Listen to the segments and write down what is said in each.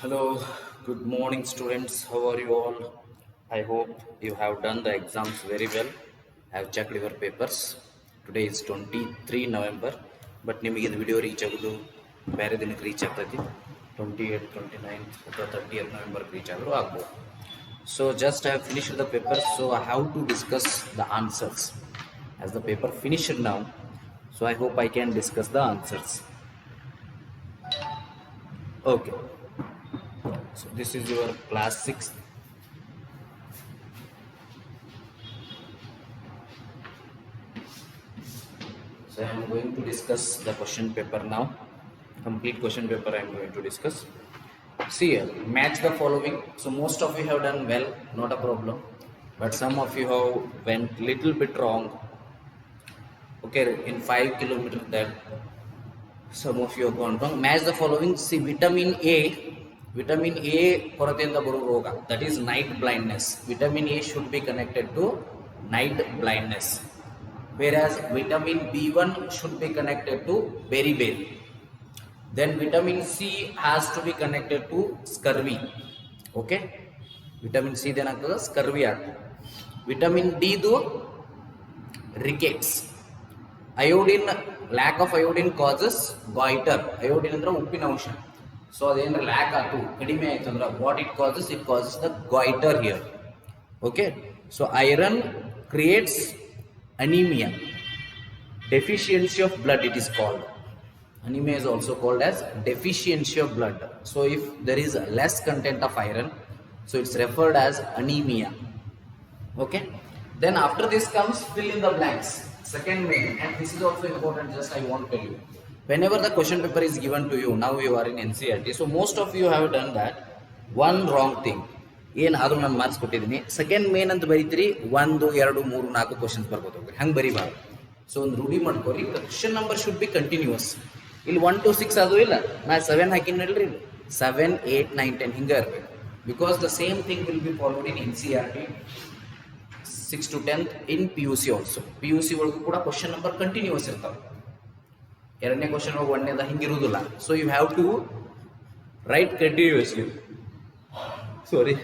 Hello, good morning, students. How are you all? I hope you have done the exams very well. I have checked your papers. Today is 23 November, but ನಿಮಗೆ ಇದು video reach ಆಗೋದು ಬೇರೆ ದಿನಕ್ಕೆ reach ಆಗ್ತೈತಿ 28, 29 ಅಥವಾ 30th November reach ಆದರೂ ಆಗ್ಬೋದು. So just I have finished the paper, so I have to discuss the answers. As the paper finished now, so I hope I can discuss the answers. Okay. So this is your class 6. So I am going to discuss the question paper now. Complete question paper I am going to discuss. See here, match the following. So most of you have done well, not a problem. But some of you have went little bit wrong. Okay, in 5 kilometers that some of you have gone wrong. Match the following. See, vitamin A ಕೊರತೆಯಿಂದ ಬರುವ ರೋಗ, that is night blindness. Vitamin A should be connected to night blindness, whereas vitamin B1 should be connected to beriberi. Then vitamin C has to be connected to scurvy. Okay, vitamin C ಏನಾಗ್ತದೆ, scurvy ಆಗ್ತದೆ. Vitamin D ದು rickets. Iodine, lack of iodine causes goiter. Iodine ಅಂದ್ರೆ ಉಪ್ಪಿನ ಅಂಶ. So ಅದೇನು lac ಆಯ್ತು, ಕಡಿಮೆ ಆಯ್ತು ಅಂದ್ರೆ what it causes the goitre here. Okay, so iron creates anaemia, deficiency of blood it is called. Anemia is also called as deficiency of blood. So if there is less content of iron, so it's referred as anemia. Okay, then after this comes fill in the blanks. Second main, and this is also important, just I want to tell you. Whenever the question paper is given to you, now you are in NCERT, so most of you have done that one wrong thing. ಏನು ಆದರೂ ನಾನು marks ಕೊಟ್ಟಿದ್ದೀನಿ. Second main ಅಂತ ಬರೀತೀರಿ, 1, 2, 3, 4 questions ಬರ್ಬೋದು ಹೋಗ್ರಿ, ಹಂಗೆ ಬರೀಬಾರ್ದು. So ಒಂದು ರೂಢಿ ಮಾಡ್ಕೊರಿ, question number should be continuous. ಇಲ್ಲಿ 1 to 6 ಅದು ಇಲ್ಲ, ನಾ 7 ಹಾಕಿನಲ್ರಿ, 7, 8, 9, 10 ಹಿಂಗೆ ಇರಬೇಕು. Because the same thing will be followed in NCERT 6 to 10th in PUC also. PUC ಒಳಗೂ ಕೂಡ ಕ್ವಶನ್ ನಂಬರ್ ಕಂಟಿನ್ಯೂಸ್ ಇರ್ತಾವೆ. ಎರಡನೇ ಕ್ವಶನ್ ಒಳಗೆ ಒಂದನೇದ ಹಿಂಗಿರುವುದಿಲ್ಲ. So you have to write continuously. Sorry.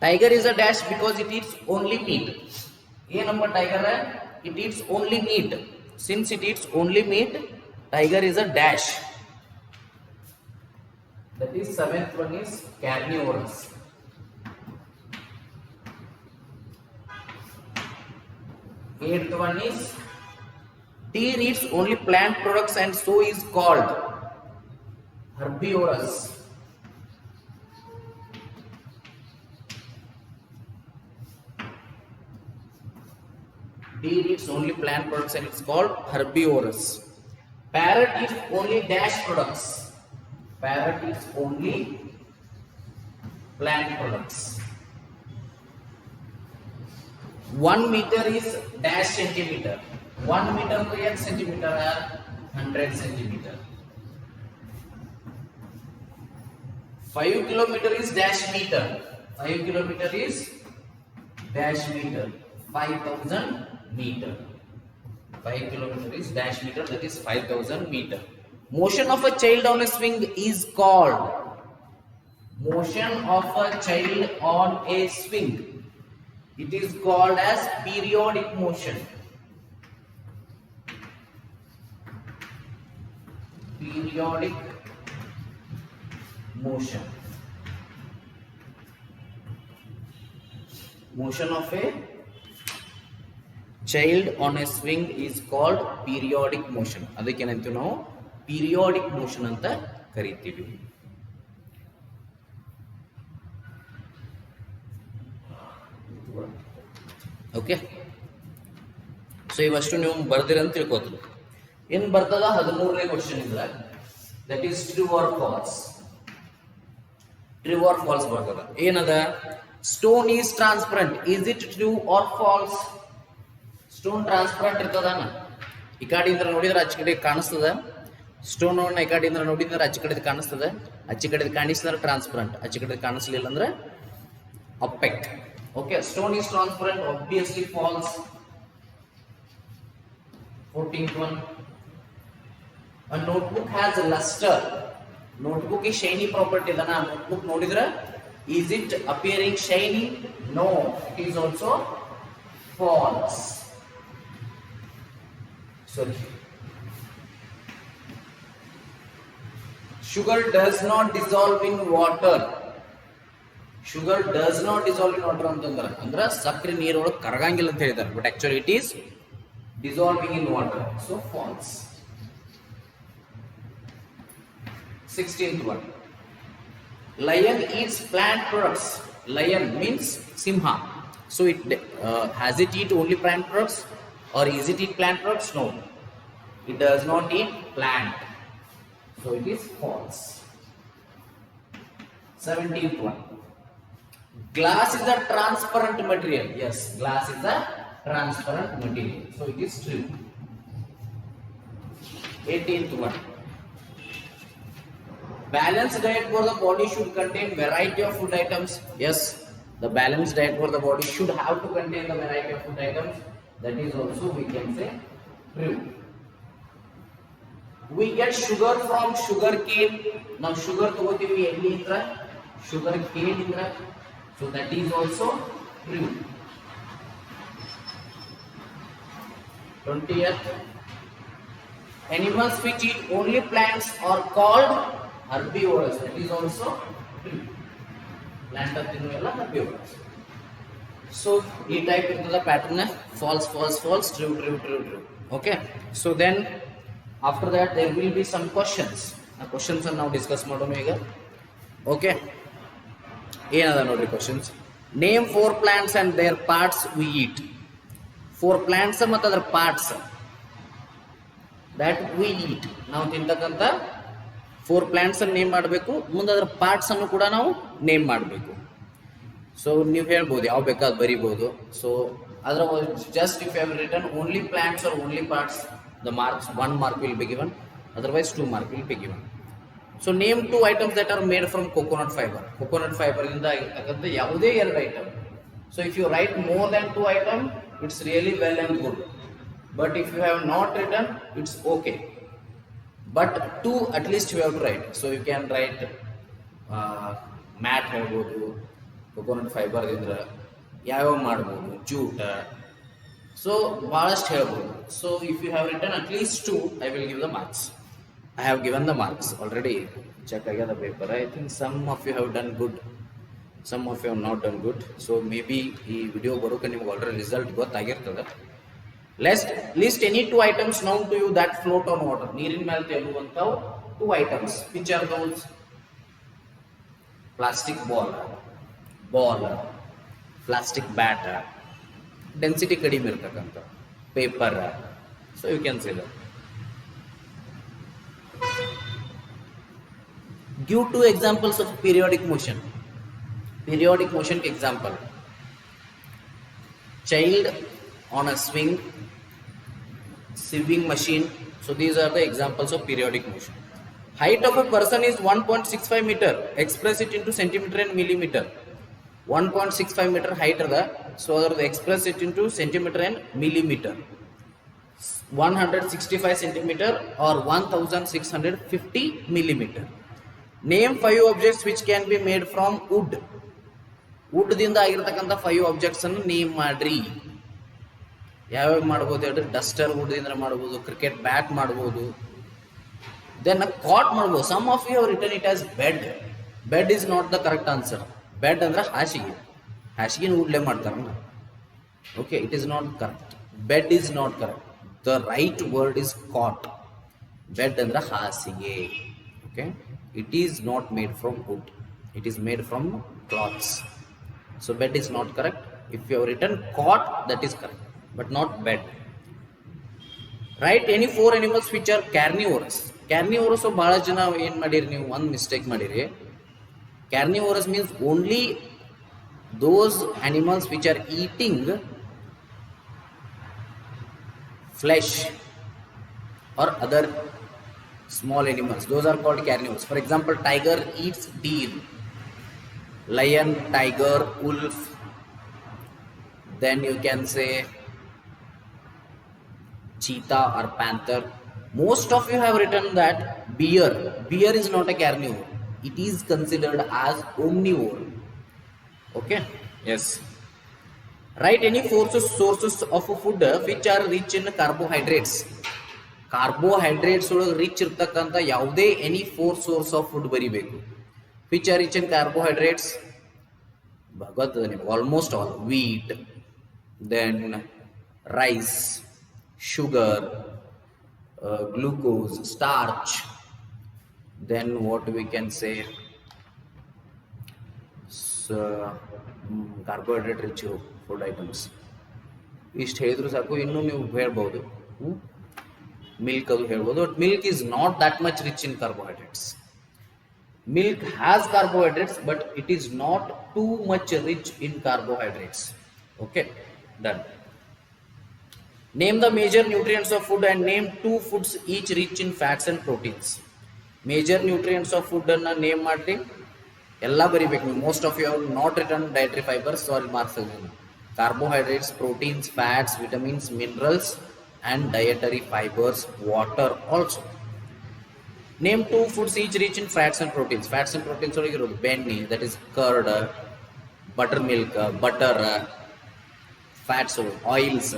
Tiger is a dash because it eats only meat. ಏನಪ್ಪ tiger? It eats only meat. Since it eats only meat, tiger is a dash. That is 7th one is carnivorous. 8th one is deer eats only plant products and so is called herbivorous. Deer eats only plant products and it's called herbivorous. Parrot eats only dash products. Parrot eats only plant products. 1 meter is dash centimeter. 1 meter to 8 centimeter है 100 centimeter. 5 kilometer is dash meter. 5 kilometer is dash meter. 5000 meter. 5 kilometer is dash meter, that is 5000 meter. Motion of a child on a swing is called. Motion of a child on a swing, it is called as periodic motion. Periodic motion. Motion of a child on a swing is called periodic motion. ಅದಕ್ಕೇನಂತ ನಾವು periodic motion ಅಂತ ಕರೀತೀವಿ. Okay, so ಇವಷ್ಟು ನೀವು ಬರ್ದಿರ ಅಂತ ತಿಳ್ಕೊತೀವಿ. ಏನು ಬರ್ತದ 13ನೇ question ಇದ್ರಾಗ, that is true or false. True or false ಬರ್ತದ. ಏನದ? Stone is transparent, is it true or false? Stone transparent ಇರ್ತದಾನ? ಈ ಕಡೆಯಿಂದ ನೋಡಿದ್ರೆ ಆಚೆ ಕಡೆ ಕಾಣಿಸ್ತದ. ಸ್ಟೋನ್ ಈ ಕಡೆಯಿಂದ ನೋಡಿದ್ರೆ ಆಚೆ ಕಡೆ ಕಾಣಿಸ್ತದೆ. ಆಚೆ ಕಡೆ ಕಾಣಿಸಿದ್ರೆ ಟ್ರಾನ್ಸ್ಪರೆಂಟ್, ಆಚೆ ಕಡೆ ಕಾಣಿಸ್ಲಿಲ್ಲ ಅಂದ್ರೆ ಅಪೆಕ್. Okay, stone is transparent, obviously false. 14th one, a notebook has luster notebook shiny property ಇದನ್ನ ನೋಟ್ಬುಕ್ ನೋಡಿದ್ರೆ is it appearing shiny? No, it is also false. Sorry. Sugar does not dissolve in water. Sugar does not dissolve in water ಅಂತಂದ್ರೆ ಅಂದ್ರೆ ಸಕ್ಕರೆ ನೀರೊಳಗೆ ಕರಗಂಗಿಲ್ಲ ಅಂತ ಹೇಳಿದ್ದಾರೆ, but actually it is dissolving in water, so false. 16th one. Lion eats plant products. Lion means simha. So it has it eat only plant products or is it eat plant products? No, it does not eat plant. So it is false. 17th one. Glass is a transparent material. Yes, glass is a transparent material. So it is true. 18th one. Balanced diet for the body should contain variety of food items. Yes, the balanced diet for the body should have to contain the variety of food items. That is also we can say true. We get sugar from sugar cane. Now sugar togotivi elli indra sugar cane indra, so that is also true. 20th. Animals which eat only plants are called herbivores. That is also true. Plant ತಿನ್ನುವೆಲ್ಲ herbivores. So ಈ type ಇರ್ತದ pattern false false false true true true true. Okay, so then after that there will be some questions. ಆ questions ಅನ್ನು ನಾವು discuss ಮಾಡೋಣ ಈಗ. Okay, ಏನದ ನೋಡ್ರಿ questions. Name 4 plants and their parts we eat. 4 plants ಮತ್ತು ಅದರ parts that we eat. ನಾವು ತಿಂತಕ್ಕಂತ 4 ಪ್ಲಾಂಟ್ಸ್ ಅನ್ನು ನೇಮ್ ಮಾಡಬೇಕು, ಮುಂದೆ ಅದರ ಪಾರ್ಟ್ಸ್ ಅನ್ನು ಕೂಡ ನಾವು ನೇಮ್ ಮಾಡಬೇಕು. ಸೊ ನೀವು ಹೇಳ್ಬೋದು ಯಾವ ಬೇಕಾದ್ ಬರಿಬೋದು. ಸೊ ಅದರ just if you have written only plants or only parts, the marks 1 mark will be given, otherwise 2 mark will be given. So name 2 items that are made from coconut fiber. coconut fiber ಇಂದ ಆಗಿರ್ತಕ್ಕಂಥ ಯಾವುದೇ 2 item. So if you write more than 2 item it's really well and good, but if you have not written it's okay. But 2 at least you have to write. So you can write mat ಹೇಳ್ಬೋದು, coconut fiber Indra ಯಾವ್ಯಾವ ಮಾಡ್ಬೋದು, jute. So ಭಾಳಷ್ಟು ಹೇಳ್ಬೋದು. So if you have written at least 2, I will give the marks. I have given the marks already. Check again the paper. I think some of you have done good, some of you have not done good. So maybe ಈ video ಬರೋಕೆ ನಿಮ್ಗೆ already result ಗೊತ್ತಾಗಿರ್ತದೆ. List any 2 items known to you that float on water. ನೀರಿನ ಮೇಲೆ ತೇಲುವಂತವು 2 items. Which are those? Plastic ball, plastic bat, density ಕಡಿಮೆ ಇರತಕ್ಕಂತ paper. So you can say that. Give 2 examples of periodic motion. Periodic motion example. Child on a swing, sewing machine. So these are the examples of periodic motion. Height of a person is 1.65 meter. Express it into centimeter and millimeter. 1.65 meter height ada. So express it into centimeter and millimeter. 165 centimeter or 1650 millimeter. Name 5 objects which can be made from wood. Wood ದಿಂದ ಆಗಿರತಕ್ಕಂತ 5 objects ಅನ್ನು name ಮಾಡ್ರಿ. ಯಾವ್ಯಾವ ಮಾಡ್ಬೋದು ಹೇಳ್ರಿ? Duster wood ಇಂದ ಮಾಡ್ಬೋದು, cricket bat ಮಾಡ್ಬೋದು, then cot ಮಾಡ್ಬೋದು. Some of you have written it as bed. Bed is not the correct answer. Bed ಅಂದ್ರೆ ಹಾಸಿಗೆ, ಹಾಸಿಗೆನ ವುಡ್ಲೆ ಮಾಡ್ತಾರಲ್ಲ. Okay, it is not correct. Bed is not correct. The right word is cot. Bed ಅಂದ್ರೆ ಹಾಸಿಗೆ. Okay, it is not made from wood, it is made from cloths. So bed is not correct. If you have written cot, that is correct, but not bed. Write any 4 animals which are carnivorous. Carnivorous ಬಹಳ ಜನ ಏನು ಮಾಡಿರಿ, ನೀವು ಒಂದು mistake ಮಾಡಿರಿ. Carnivorous means only those animals which are eating flesh or other small animals. Those are called carnivores. For example, tiger eats deer, lion, tiger, wolf. Then you can say cheetah or panther. Most of you have written that beer is not a carnivore. It is considered as omnivore. Okay. Yes. Write any sources of food which are rich in carbohydrates. Carbohydrates rich ಇರ್ತಕ್ಕಂಥ ಯಾವುದೇ any four source of food ಬರಿಬೇಕು. Which are rich in carbohydrates? Almost all. Wheat, then rice, sugar, glucose, starch, then what we can say, carbohydrate rich food items. ಇಷ್ಟು ಹೇಳಿದ್ರು ಸಾಕು. ಇನ್ನೂ ನೀವು ಹೇಳ್ಬೋದು milk, ಅದು ಹೇಳ್ಬೋದು. But milk is not that much rich in carbohydrates. Milk has carbohydrates, but it is not too much rich in carbohydrates. Okay, done. Name the major nutrients of food and name two foods each rich in fats and proteins. Major nutrients of food anna name ಮಾಡಿ ಎಲ್ಲ ಬರಿಬೇಕು ನೀವು. Most of you have not written dietary fibers, so I'll mark again. Carbohydrates, proteins, fats, vitamins, minerals, and dietary fibers, water also. Name two foods each rich in fats and proteins. Fats and proteins are ಬೆಣ್ಣೆ, that is curd, buttermilk, butter, fats, oils.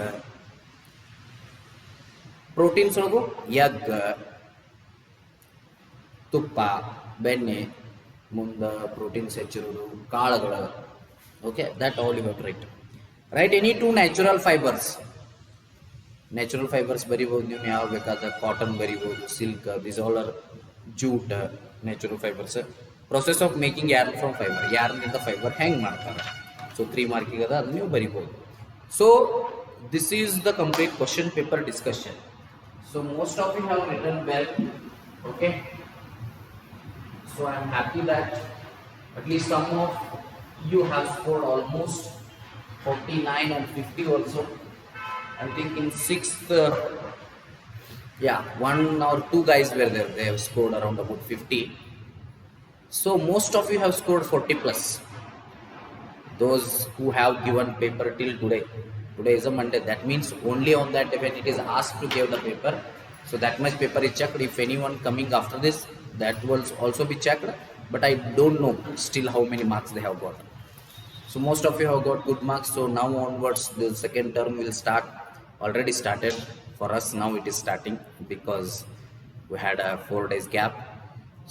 Proteins are egg, ತುಪ್ಪ, ಬೆಣ್ಣೆ, ಮುಂದೆ proteins ಹೆಚ್ಚಿರೋದು ಕಾಳುಗಳು. Okay, that all you have to write. Write any two natural fibers. Natural fibres ಬರಿಬೋದು ನೀವು, ಯಾವ ಬೇಕಾದ cotton ಬರಿಬೋದು, silk, this all are jute natural fibres. Process of making yarn from fibre, ಯಾರ್ನಿಂದ ಫೈಬರ್ ಹೆಂಗೆ ಮಾಡ್ತಾರೆ. ಸೊ 3 ಮಾರ್ಕಿಗೆ ಅದ, ಅದು ನೀವು ಬರಿಬೋದು. So this is the complete question paper discussion. So most of you have written well. Okay, so I am happy that at least some of you have scored almost 49 and 50 also. I think in 6th, one or two guys were there. They have scored around about 50. So most of you have scored 40 plus. Those who have given paper till today. Today is a Monday. That means only on that day when it is asked to give the paper. So that much paper is checked. If anyone coming after this, that will also be checked. But I don't know still how many marks they have got. So most of you have got good marks. So now onwards, the second term will start. Already started for us. Now it is starting because we had a 4 days gap.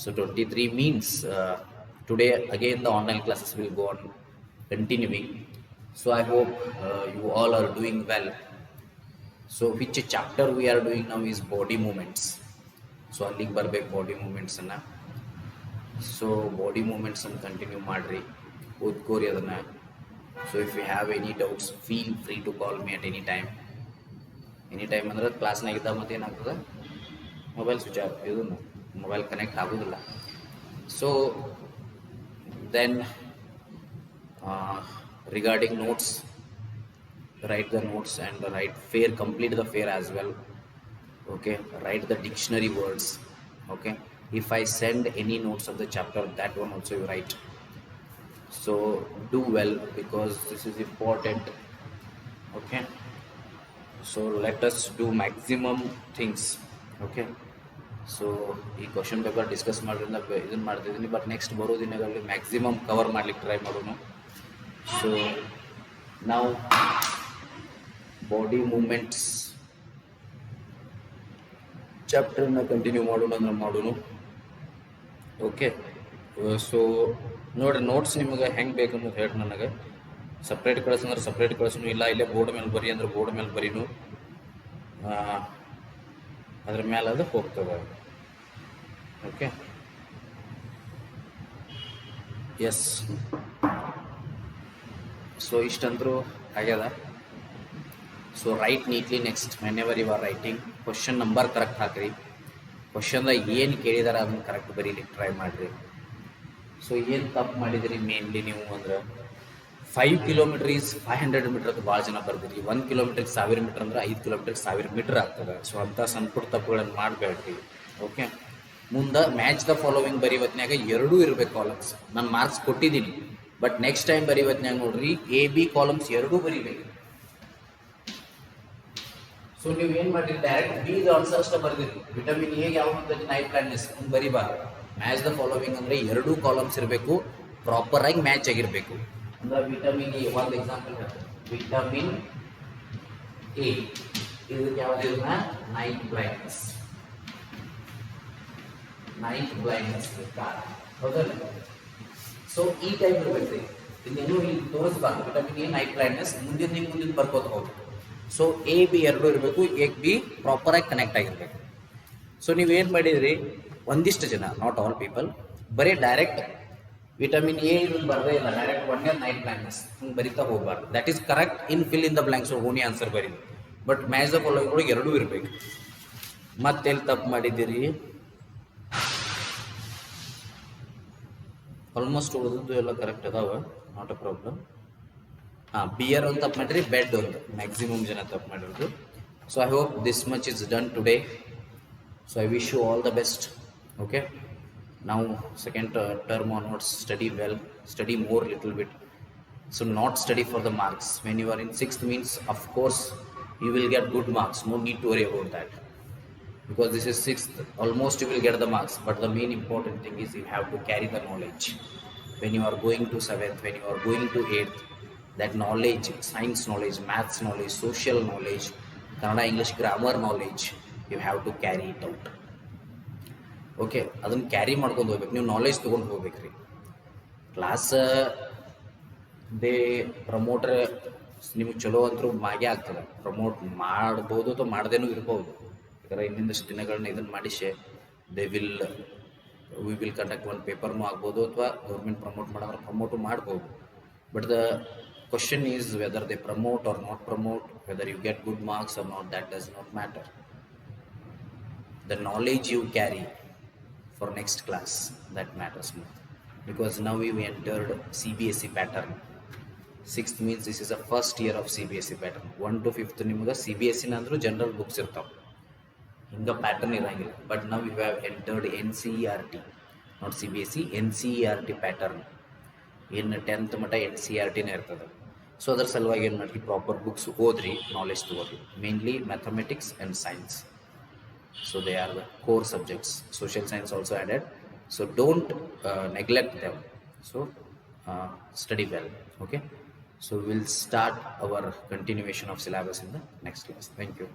So 23 means today again the online classes will go on continuing. So I hope you all are doing well. So which chapter we are doing now is body movements. So ಅಲ್ಲಿಗೆ ಬರಬೇಕು body movements ಅನ್ನ. So body movements ಅನ್ನು continue ಮಾಡ್ರಿ, ಓದ್ಕೋರಿ ಅದನ್ನ. So if you have any doubts, feel free to call me at any time. Any time ಅಂದ್ರೆ ಕ್ಲಾಸ್ನಾಗಿದ್ದ ಮತ್ತೆ ಏನಾಗ್ತದೆ, ಮೊಬೈಲ್ ಸ್ವಿಚ್ ಆಫ್, ಇದು ಮೊಬೈಲ್ ಕನೆಕ್ಟ್ ಆಗೋದಿಲ್ಲ. So then regarding notes, write the notes and write fair, complete the fair as well. Okay, write the dictionary words. Okay, if I send any notes of the chapter, that one also you write. So do well because this is important. Okay, so let us do maximum things. Okay, so ಈ question paper discuss ಮಾಡೋದ್ರಿಂದ ಇದನ್ನು ಮಾಡ್ತಿದ್ದೀನಿ, but next ಬರೋ ದಿನಗಳಲ್ಲಿ maximum cover ಮಾಡ್ಲಿಕ್ಕೆ try ಮಾಡೋಣ. So ನಾವು body moments ಚಾಪ್ಟರ್ನ continue ಮಾಡೋಣ ಅಂದ್ರೆ ಮಾಡೋಣ. ಓಕೆ, ಸೊ ನೋಡಿರಿ ನೋಟ್ಸ್ ನಿಮಗೆ ಹೆಂಗೆ ಬೇಕನ್ನೋದು ಹೇಳಿ ನನಗೆ. ಸಪ್ರೇಟ್ ಕಳಿಸಂದ್ರೆ ಸಪ್ರೇಟ್ ಕಳಿಸೋನು, ಇಲ್ಲ ಇಲ್ಲೇ ಬೋರ್ಡ್ ಮೇಲೆ ಬರಿ ಅಂದ್ರೆ ಬೋರ್ಡ್ ಮೇಲೆ ಬರೀನು, ಅದ್ರ ಮೇಲೆ ಅದು ಹೋಗ್ತದೆ. Okay, S. ಸೊ ಇಷ್ಟಂತರೂ ಆಗ್ಯದ. So write neatly next whenever you are writing question number correct ಹಾಕ್ರಿ. ಕ್ವಶನ್ದಾಗ ಏನು ಕೇಳಿದಾರೆ ಅದನ್ನು ಕರೆಕ್ಟ್ ಬರೀಲಿಕ್ಕೆ ಟ್ರೈ ಮಾಡಿರಿ. ಸೊ ಏನು ತಪ್ಪು ಮಾಡಿದಿರಿ ಮೇನ್ಲಿ ನೀವು ಅಂದ್ರೆ 5 ಕಿಲೋಮೀಟರ್ ಈಸ್ 500 ಮೀಟರ್ ಅದು ಭಾಳ ಜನ ಬರ್ದಿರಿ. 1 ಕಿಲೋಮೀಟ್ರಿಗೆ 1000 ಮೀಟ್ರ್ ಅಂದ್ರೆ 5 ಕಿಲೋಮೀಟ್ರಿಗೆ 1000 ಮೀಟ್ರ್ ಆಗ್ತದೆ. ಸೊ ಅಂಥ ಸಣ್ಣ ಪುಟ್ಟ ತಪ್ಪುಗಳನ್ನು ಮಾಡಬೇಡ್ರಿ. ಓಕೆ, ಮುಂದೆ ಮ್ಯಾಚ್ ದ ಫಾಲೋವಿಂಗ್ ಬರೀವತ್ನ್ಯಾಗ ಎರಡೂ ಇರಬೇಕು ಕಾಲಮ್ಸ್. ನಾನು ಮಾರ್ಕ್ಸ್ ಕೊಟ್ಟಿದ್ದೀನಿ, ಬಟ್ ನೆಕ್ಸ್ಟ್ ಟೈಮ್ ಬರೀವತ್ನ್ಯಾಗ ನೋಡ್ರಿ A B ಕಾಲಮ್ಸ್ ಎರಡೂ ಬರೀಬೇಕು. ಸೊ ನೀವು ಏನು ಮಾಡಿರಿ, ಡೈರೆಕ್ಟ್ ಬಿ ಆನ್ಸರ್ ಅಷ್ಟೇ ಬರ್ದಿರಿ. ವಿಟಮಿನ್ ಎ ಯಾವ ಬರ್ತೈತಿ, ನೈಟ್ ಬ್ಲೈಂಡ್ನೆಸ್ ಬರಿಬಾರ್ದು. ಮ್ಯಾಚ್ ದ ಫಾಲೋವಿಂಗ್ ಅಂದರೆ 2 ಕಾಲಮ್ಸ್ ಇರಬೇಕು, ಪ್ರಾಪರ್ ಆಗಿ ಮ್ಯಾಚ್ ಆಗಿರಬೇಕು. ಅಂದ್ರೆ ವಿಟಮಿನ್ ಎ ಒಂದು ಎಕ್ಸಾಂಪಲ್ ಹೇಳ್ತಾರೆ, ವಿಟಮಿನ್ ಎ ಇದಕ್ಕೆ ಯಾವ್ದಿಲ್ಲ, ನೈಟ್ ಬ್ಲೈಂಡ್ನೆಸ್. ಹೌದಲ್ಲ? ಸೊ ಈ ಟೈಪ್ ಇರ್ಬೇಕು. ಇನ್ನೇನು ಇಲ್ಲಿ ತೋರಿಸ್ಬಾರ್ದು, ವಿಟಮಿನ್ ಎ ನೈಟ್ ಬ್ಲೈಂಡ್ನೆಸ್ ಮುಂದಿನ ಬರ್ಕೋತ ಹೋಗ್ಬೇಕು. ಸೊ ಎ ಬಿ ಎರಡು ಇರಬೇಕು, ಎ ಬಿ ಪ್ರಾಪರ್ ಆಗಿ ಕನೆಕ್ಟ್ ಆಗಿರ್ಬೇಕು. ಸೊ ನೀವೇನು ಮಾಡಿದ್ರಿ, ಒಂದಿಷ್ಟು ಜನ, ನಾಟ್ ಆಲ್ ಪೀಪಲ್, ಬರೀ ಡೈರೆಕ್ಟ್ ವಿಟಮಿನ್ ಎ ಇದನ್ನು ಬರದೇ ಇಲ್ಲ, ಡೈರೆಕ್ಟ್ ಒನ್ ನೈಟ್ ಬ್ಲೈಂಡ್ನೆಸ್ ಹಿಂಗೆ ಬರಿತಾ ಹೋಗ್ಬಾರ್ದು. That is correct in fill in the blanks, only answer ಬರೀದು. ಬಟ್ ಮ್ಯಾಚ್ ದ ಫಾಲೋವಿಂಗ್ ಎರಡೂ ಇರಬೇಕು. ಮತ್ತೆಲ್ಲಿ ತಪ್ಪು ಮಾಡಿದ್ದೀರಿ, ಆಲ್ಮೋಸ್ಟ್ ಉಳಿದದ್ದು ಎಲ್ಲ ಕರೆಕ್ಟ್ ಅದಾವ, ನಾಟ್ ಅ ಪ್ರಾಬ್ಲಮ್. ಬಿಯರ್ ಒಂದು ತಪ್ಪು ಮಾಡಿರಿ, ಬೆಡ್ ಒಂದು ಮ್ಯಾಕ್ಸಿಮಮ್ ಜನ ತಪ್ಪು ಮಾಡಿರೋದು. So I hope this much is done today. So I wish you all the best. Okay, ನಾವು second term onwards study well, study more little bit. So not study for the marks. When you are in 6th means, of course you will get good marks, no need to worry about that, because this is 6th, almost you will get the marks. But the main important thing is you have to carry the knowledge. When you are going to 7th, when you are going to 8th, that knowledge, science knowledge, maths knowledge, social knowledge, Kannada English grammar knowledge, you have to carry it out. Okay, ಅದನ್ನು carry ಮಾಡ್ಕೊಂಡು ಹೋಗ್ಬೇಕು, ನೀವು knowledge ತೊಗೊಂಡು ಹೋಗ್ಬೇಕ್ರಿ. Class they ಪ್ರಮೋಟ್ರ್ ನಿಮಗೆ ಚಲೋ ಅಂತರೂ ಮಾಗೆ ಆಗ್ತದೆ, promote ಮಾಡ್ಬೋದು ಅಥವಾ ಮಾಡ್ದೇನೂ ಇರ್ಬೋದು. ಯಾಕಂದರೆ ಇನ್ನೊಂದಷ್ಟು ದಿನಗಳನ್ನ ಇದನ್ನು ಮಾಡಿಸೆ ವಿ ವಿಲ್ ಕಂಡಕ್ಟ್ ಒಂದು ಪೇಪರ್ನೂ ಆಗ್ಬೋದು, ಅಥವಾ ಗೌರ್ಮೆಂಟ್ ಪ್ರಮೋಟ್ ಮಾಡಿದ್ರೆ ಪ್ರಮೋಟು ಮಾಡ್ಬೋದು. But the question is whether they promote or not promote, whether you get good marks or not, that does not matter. The knowledge you carry for next class, that matters more, because now we entered CBSE pattern. 6th means this is the first year of CBSE pattern. 1 to 5th ನಿಮಗೆ CBSE ನಂದ್ರೂ general books ಇರ್ತಾವೆ, ಹಿಂಗೆ pattern ಇರಂಗಿಲ್ಲ. But ನಾವು you have entered NCERT, not CBSE, NCERT pattern. ಇನ್ನು 10th ಮಟ್ಟ NCERTನೇ ಇರ್ತದೆ. So ಅದ್ರ ಸಲುವಾಗಿ ಏನು ಮಾಡಿ, ಪ್ರಾಪರ್ ಬುಕ್ಸ್ ಓದ್ರಿ, ನಾಲೆಜ್ ತಗೋರಿ, mainly mathematics and science. So they are the core subjects. Social science also added. So don't neglect them. So study well. Okay. So we'll start our continuation of syllabus in the next class. Thank you.